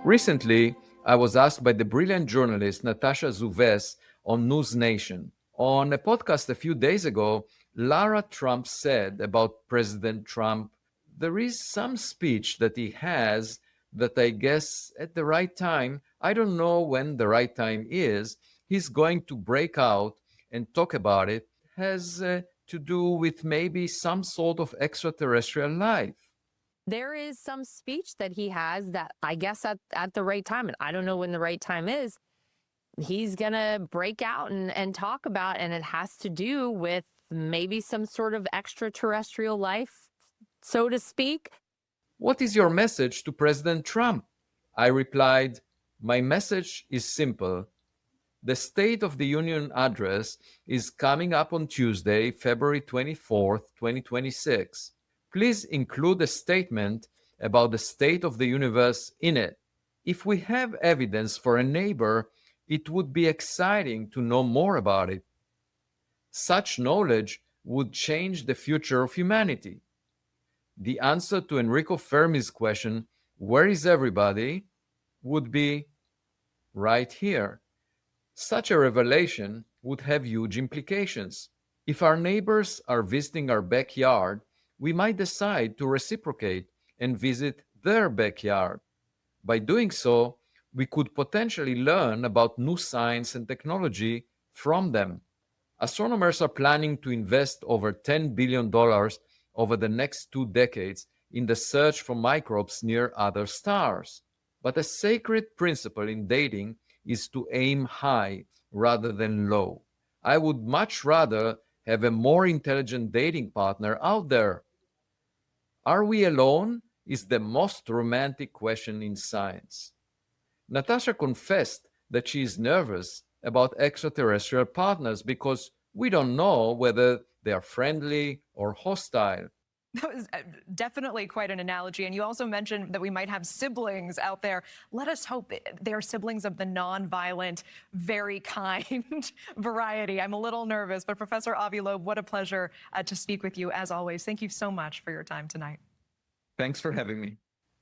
Recently, I was asked by the brilliant journalist Natasha Zuves on News Nation. On a podcast a few days ago, Lara Trump said about President Trump, there is some speech that he has that I guess at the right time, I don't know when the right time is, he's going to break out and talk about it, has to do with maybe some sort of extraterrestrial life. There is some speech that he has that I guess at the right time, and I don't know when the right time is, he's going to break out and talk about, and it has to do with maybe some sort of extraterrestrial life, so to speak. What is your message to President Trump? I replied, my message is simple. The State of the Union address is coming up on Tuesday, February 24th, 2026. Please include a statement about the state of the universe in it. If we have evidence for a neighbor, it would be exciting to know more about it. Such knowledge would change the future of humanity. The answer to Enrico Fermi's question, where is everybody, would be right here. Such a revelation would have huge implications. If our neighbors are visiting our backyard, we might decide to reciprocate and visit their backyard. By doing so, we could potentially learn about new science and technology from them. Astronomers are planning to invest over $10 billion over the next 2 decades in the search for microbes near other stars. But a sacred principle in dating is to aim high rather than low. I would much rather have a more intelligent dating partner out there. Are we alone? Is the most romantic question in science. Natasha confessed that she is nervous about extraterrestrial partners because we don't know whether they are friendly or hostile. That was definitely quite an analogy. And you also mentioned that we might have siblings out there. Let us hope they're siblings of the nonviolent, very kind variety. I'm a little nervous, but Professor Avi Loeb, what a pleasure to speak with you as always. Thank you so much for your time tonight. Thanks for having me.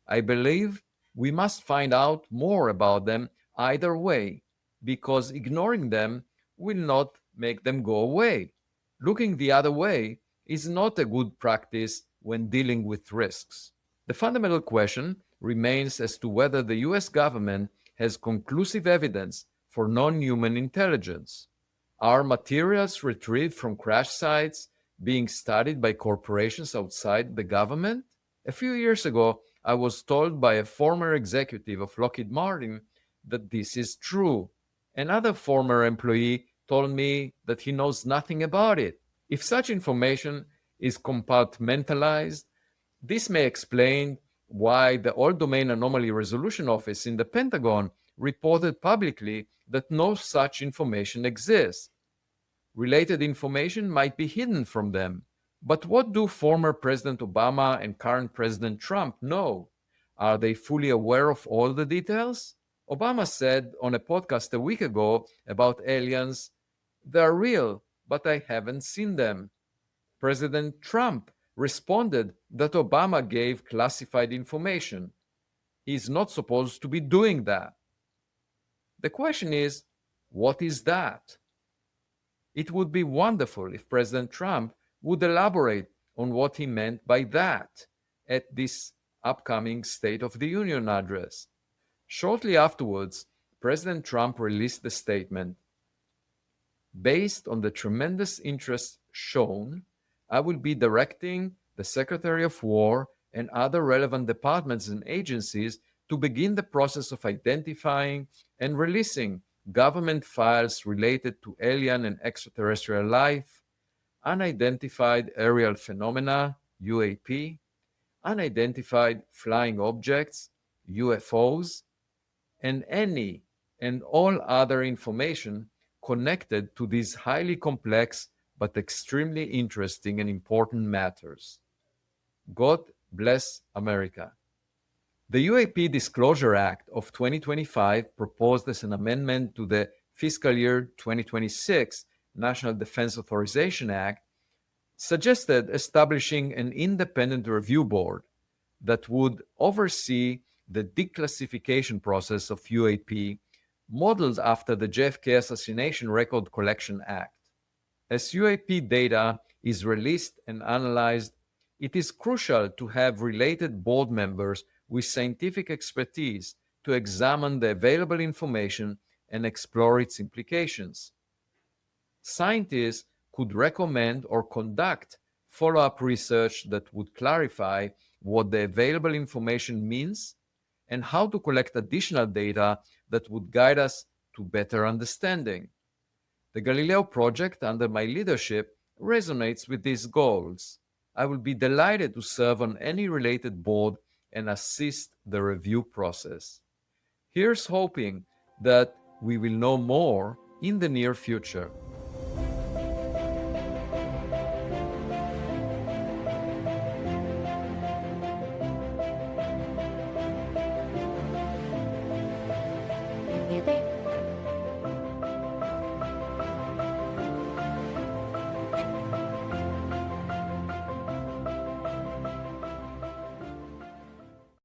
I believe we must find out more about them either way, because ignoring them will not make them go away. Looking the other way is not a good practice when dealing with risks. The fundamental question remains as to whether the US government has conclusive evidence for non-human intelligence. Are materials retrieved from crash sites being studied by corporations outside the government? A few years ago, I was told by a former executive of Lockheed Martin that this is true. Another former employee told me that he knows nothing about it. If such information is compartmentalized, this may explain why the All Domain Anomaly Resolution Office in the Pentagon reported publicly that no such information exists. Related information might be hidden from them. But what do former President Obama and current President Trump know? Are they fully aware of all the details? Obama said on a podcast a week ago about aliens, they're real, but I haven't seen them. President Trump responded that Obama gave classified information. He's not supposed to be doing that. The question is, what is that? It would be wonderful if President Trump would elaborate on what he meant by that at this upcoming State of the Union address. Shortly afterwards, President Trump released the statement, based on the tremendous interest shown, I will be directing the Secretary of War and other relevant departments and agencies to begin the process of identifying and releasing government files related to alien and extraterrestrial life, unidentified aerial phenomena, UAP, unidentified flying objects, UFOs, and any and all other information connected to these highly complex but extremely interesting and important matters. God bless America. The UAP Disclosure Act of 2025, proposed as an amendment to the fiscal year 2026 National Defense Authorization Act, suggested establishing an independent review board that would oversee the declassification process of UAP, modeled after the JFK Assassination Record Collection Act. As UAP data is released and analyzed, it is crucial to have related board members with scientific expertise to examine the available information and explore its implications. Scientists could recommend or conduct follow-up research that would clarify what the available information means and how to collect additional data that would guide us to better understanding. The Galileo project, under my leadership, resonates with these goals. I will be delighted to serve on any related board and assist the review process. Here's hoping that we will know more in the near future.